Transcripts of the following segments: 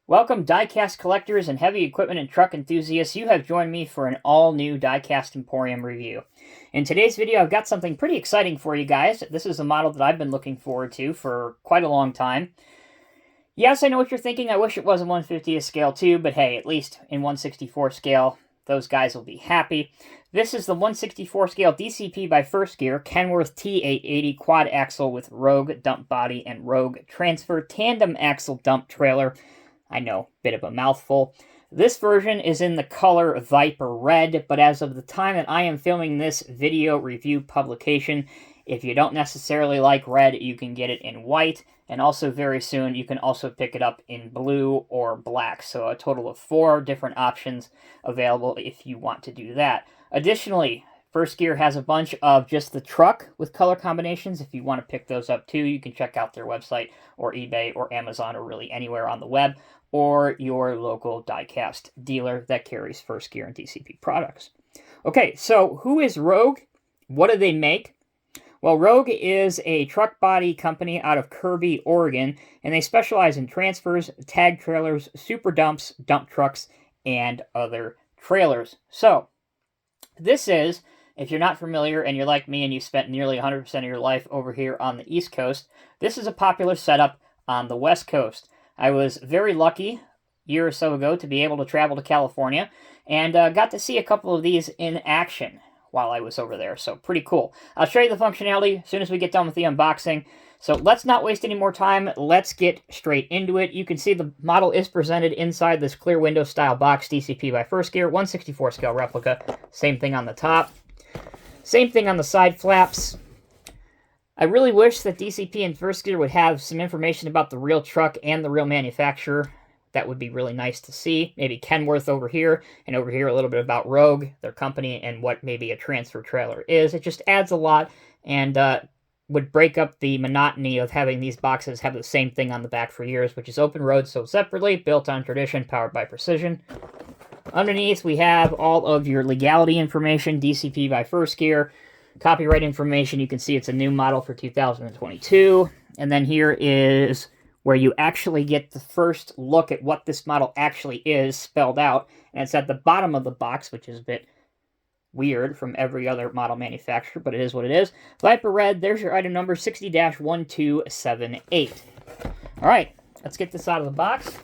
Welcome, diecast collectors and heavy equipment and truck enthusiasts. You have joined me for an all-new Diecast Emporium review. In today's video, I've got something pretty exciting for you guys. This is a model that I've been looking forward to for quite a long time. Yes, I know what you're thinking. I wish it was a 1/50th scale too, but hey, at least in 1/64 scale, those guys will be happy. This is the 1/64 scale DCP by First Gear, Kenworth T880 quad axle with Rogue dump body and Rogue transfer tandem axle dump trailer. I know, bit of a mouthful. This version is in the color Viper Red, but as of the time that I am filming this video review publication, if you don't necessarily like red, you can get it in white, and also very soon you can also pick it up in blue or black. So a total of 4 different options available if you want to do that. Additionally, First Gear has a bunch of just the truck with color combinations. If you want to pick those up too, you can check out their website or eBay or Amazon or really anywhere on the web, or your local diecast dealer that carries First Gear and DCP products. Okay, so who is Rogue? What do they make? Well, Rogue is a truck body company out of Kirby, Oregon, and they specialize in transfers, tag trailers, super dumps, dump trucks, and other trailers. So, this is, if you're not familiar and you're like me and you spent nearly 100% of your life over here on the East Coast, this is a popular setup on the West Coast. I was very lucky a year or so ago to be able to travel to California and got to see a couple of these in action while I was over there. So pretty cool. I'll show you the functionality as soon as we get done with the unboxing. So let's not waste any more time. Let's get straight into it. You can see the model is presented inside this clear window style box, DCP by First Gear, 1/64 scale replica. Same thing on the top. Same thing on the side flaps. I really wish that DCP and First Gear would have some information about the real truck and the real manufacturer. That would be really nice to see. Maybe Kenworth over here, and over here a little bit about Rogue, their company, and what maybe a transfer trailer is. It just adds a lot and would break up the monotony of having these boxes have the same thing on the back for years, which is open road sold separately, built on tradition, powered by precision. Underneath, we have all of your legality information, DCP by First Gear. Copyright information, you can see it's a new model for 2022. And then here is where you actually get the first look at what this model actually is spelled out. And it's at the bottom of the box, which is a bit weird from every other model manufacturer, but it is what it is. Viper Red, there's your item number, 60-1278. All right, let's get this out of the box.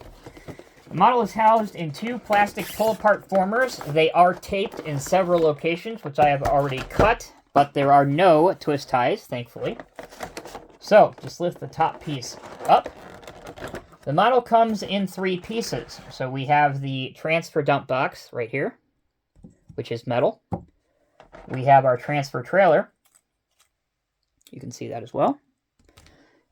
The model is housed in 2 plastic pull-apart formers. They are taped in several locations, which I have already cut, but there are no twist ties, thankfully. So, just lift the top piece up. The model comes in 3 pieces. So we have the transfer dump box right here, which is metal. We have our transfer trailer. You can see that as well.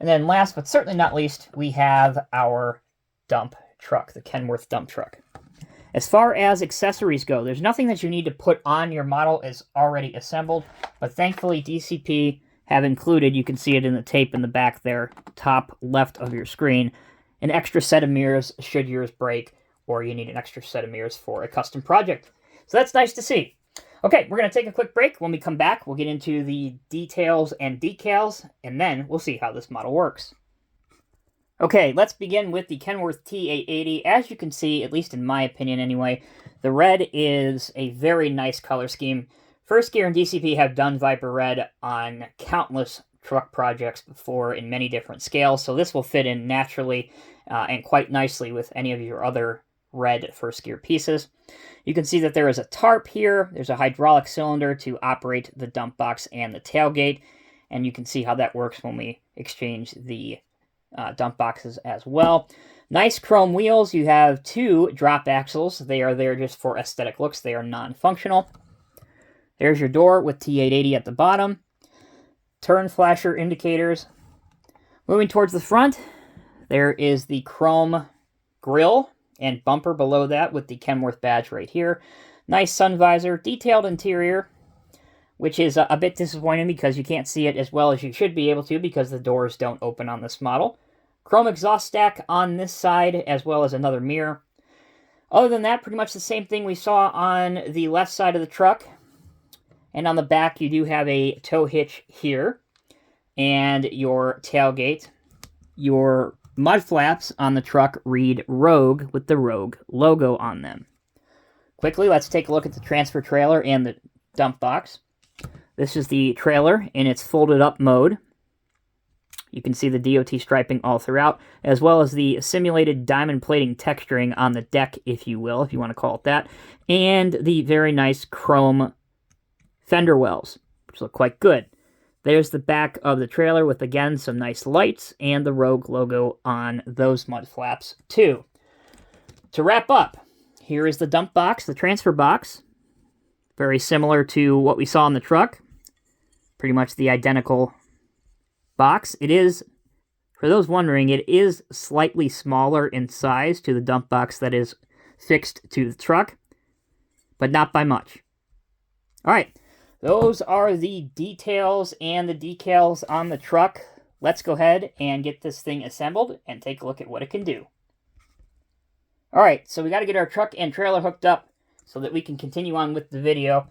And then last but certainly not least, we have our dump truck, the Kenworth dump truck. As far as accessories go, there's nothing that you need to put on. Your model is already assembled, but thankfully DCP have included, you can see it in the tape in the back there, top left of your screen, an extra set of mirrors should yours break, or you need an extra set of mirrors for a custom project. So that's nice to see. Okay, we're going to take a quick break. When we come back, we'll get into the details and decals, and then we'll see how this model works. Okay, let's begin with the Kenworth T880. As you can see, at least in my opinion anyway, the red is a very nice color scheme. First Gear and DCP have done Viper Red on countless truck projects before in many different scales, so this will fit in naturally and quite nicely with any of your other red First Gear pieces. You can see that there is a tarp here. There's a hydraulic cylinder to operate the dump box and the tailgate, and you can see how that works when we exchange the dump boxes as well. Nice chrome wheels. You have 2 drop axles. They are there just for aesthetic looks. They are non-functional. There's your door with T880 at the bottom. Turn flasher indicators. Moving towards the front, there is the chrome grille and bumper below that with the Kenworth badge right here. Nice sun visor, detailed interior, which is a bit disappointing because you can't see it as well as you should be able to because the doors don't open on this model. Chrome exhaust stack on this side as well as another mirror. Other than that, pretty much the same thing we saw on the left side of the truck. And on the back, you do have a tow hitch here and your tailgate. Your mud flaps on the truck read Rogue with the Rogue logo on them. Quickly, let's take a look at the transfer trailer and the dump box. This is the trailer in its folded up mode. You can see the DOT striping all throughout, as well as the simulated diamond plating texturing on the deck, if you will, if you want to call it that, and the very nice chrome fender wells, which look quite good. There's the back of the trailer with, again, some nice lights and the Rogue logo on those mud flaps, too. To wrap up, here is the dump box, the transfer box. Very similar to what we saw in the truck. Pretty much the identical box. It is, for those wondering, it is slightly smaller in size to the dump box that is fixed to the truck, but not by much. All right, those are the details and the decals on the truck. Let's go ahead and get this thing assembled and take a look at what it can do. All right, so we got to get our truck and trailer hooked up so that we can continue on with the video.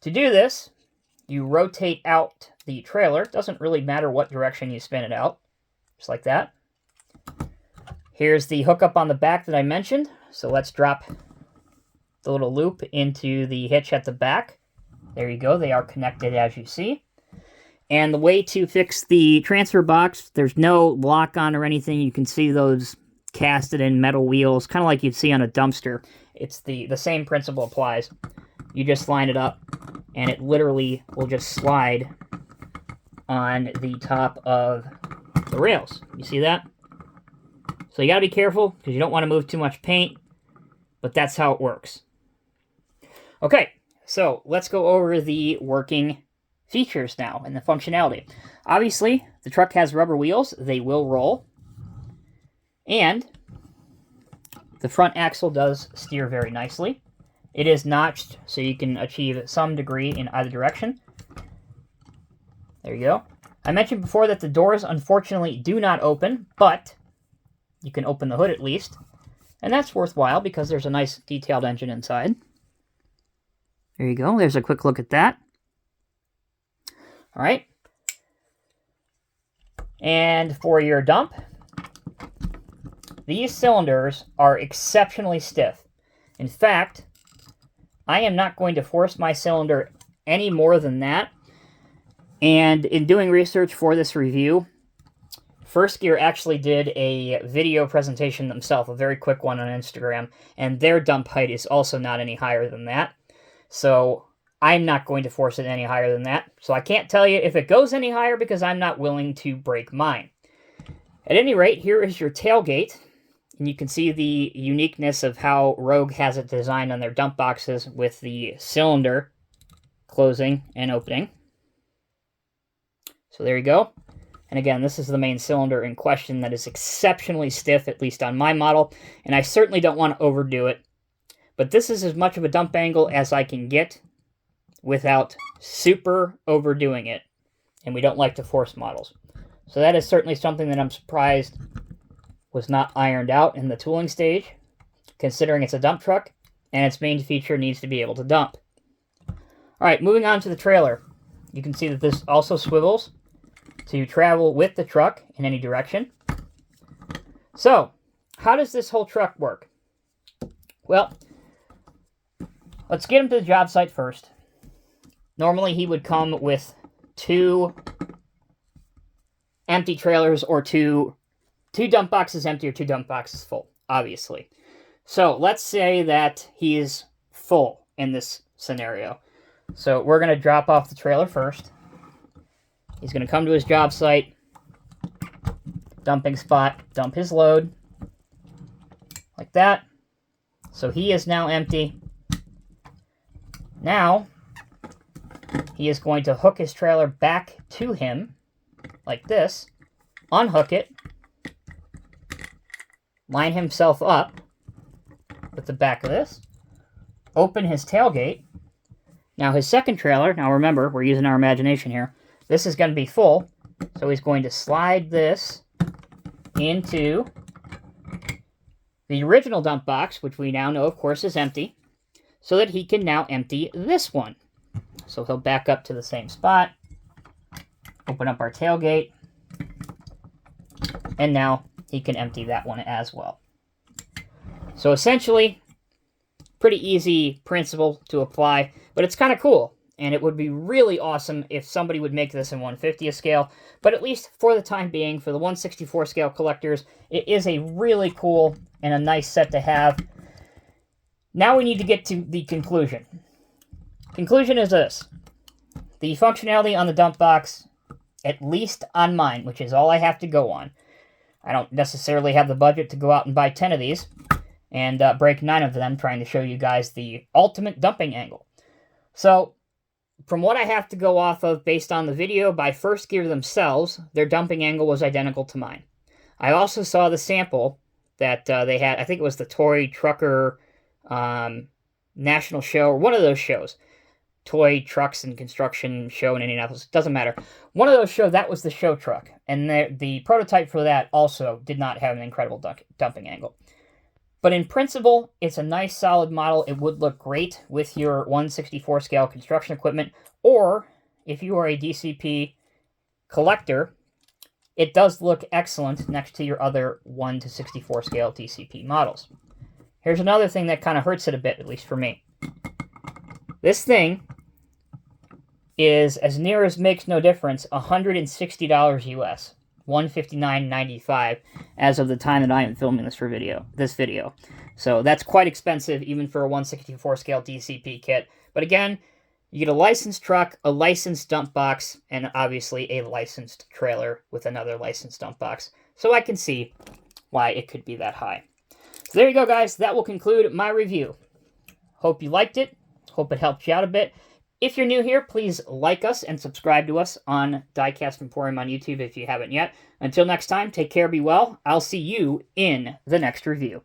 To do this, you rotate out the trailer. It doesn't really matter what direction you spin it out, just like that. Here's the hookup on the back that I mentioned. So let's drop the little loop into the hitch at the back. There you go. They are connected, as you see. And the way to fix the transfer box, there's no lock on or anything. You can see those casted in metal wheels, kind of like you'd see on a dumpster. It's the same principle applies. You just line it up, and it literally will just slide on the top of the rails. You see that? So you got to be careful because you don't want to move too much paint, but that's how it works. Okay, so let's go over the working features now and the functionality. Obviously, the truck has rubber wheels. They will roll. And the front axle does steer very nicely. It is notched, so you can achieve some degree in either direction. There you go. I mentioned before that the doors, unfortunately, do not open, but you can open the hood at least. And that's worthwhile because there's a nice detailed engine inside. There you go. There's a quick look at that. All right. And for your dump, these cylinders are exceptionally stiff. In fact, I am not going to force my cylinder any more than that. And in doing research for this review, First Gear actually did a video presentation themselves, a very quick one on Instagram, and their dump height is also not any higher than that. So I'm not going to force it any higher than that. So I can't tell you if it goes any higher because I'm not willing to break mine. At any rate, here is your tailgate. And you can see the uniqueness of how Rogue has it designed on their dump boxes with the cylinder closing and opening. So there you go. And again, this is the main cylinder in question that is exceptionally stiff, at least on my model. And I certainly don't want to overdo it. But this is as much of a dump angle as I can get without super overdoing it. And we don't like to force models. So that is certainly something that I'm surprised was not ironed out in the tooling stage, considering it's a dump truck, and its main feature needs to be able to dump. All right, moving on to the trailer. You can see that this also swivels to travel with the truck in any direction. So, how does this whole truck work? Well, let's get him to the job site first. Normally, he would come with 2 empty trailers or two dump boxes empty or 2 dump boxes full, obviously. So let's say that he's full in this scenario. So we're going to drop off the trailer first. He's going to come to his job site, dumping spot, dump his load, like that. So he is now empty. Now, he is going to hook his trailer back to him, like this, unhook it, line himself up with the back of this, open his tailgate. Now his second trailer, now remember, we're using our imagination here, this is going to be full, so he's going to slide this into the original dump box, which we now know, of course, is empty, so that he can now empty this one. So he'll back up to the same spot, open up our tailgate, and now he can empty that one as well. So essentially, pretty easy principle to apply, but it's kind of cool. And it would be really awesome if somebody would make this in 1/50th scale. But at least for the time being, for the 1/64 scale collectors, it is a really cool and a nice set to have. Now we need to get to the conclusion. Conclusion is this. The functionality on the dump box, at least on mine, which is all I have to go on. I don't necessarily have the budget to go out and buy 10 of these and break 9 of them, trying to show you guys the ultimate dumping angle. So, from what I have to go off of based on the video by First Gear themselves, their dumping angle was identical to mine. I also saw the sample that they had, I think it was the Toy Trucker National Show, or one of those shows. Toy Trucks and Construction Show in Indianapolis, doesn't matter. One of those shows, that was the show truck. And the prototype for that also did not have an incredible dumping angle. But in principle, it's a nice solid model. It would look great with your 1/64 scale construction equipment, or if you are a DCP collector, it does look excellent next to your other 1/64 scale DCP models. Here's another thing that kind of hurts it a bit, at least for me. This thing is, as near as makes no difference, $160 US. $159.95 as of the time that I am filming this video. So that's quite expensive even for a 1/64 scale DCP kit. But again, you get a licensed truck, a licensed dump box, and obviously a licensed trailer with another licensed dump box. So I can see why it could be that high. So there you go, guys. That will conclude my review. Hope you liked it. Hope it helped you out a bit. If you're new here, please like us and subscribe to us on Diecast Emporium on YouTube if you haven't yet. Until next time, take care, be well. I'll see you in the next review.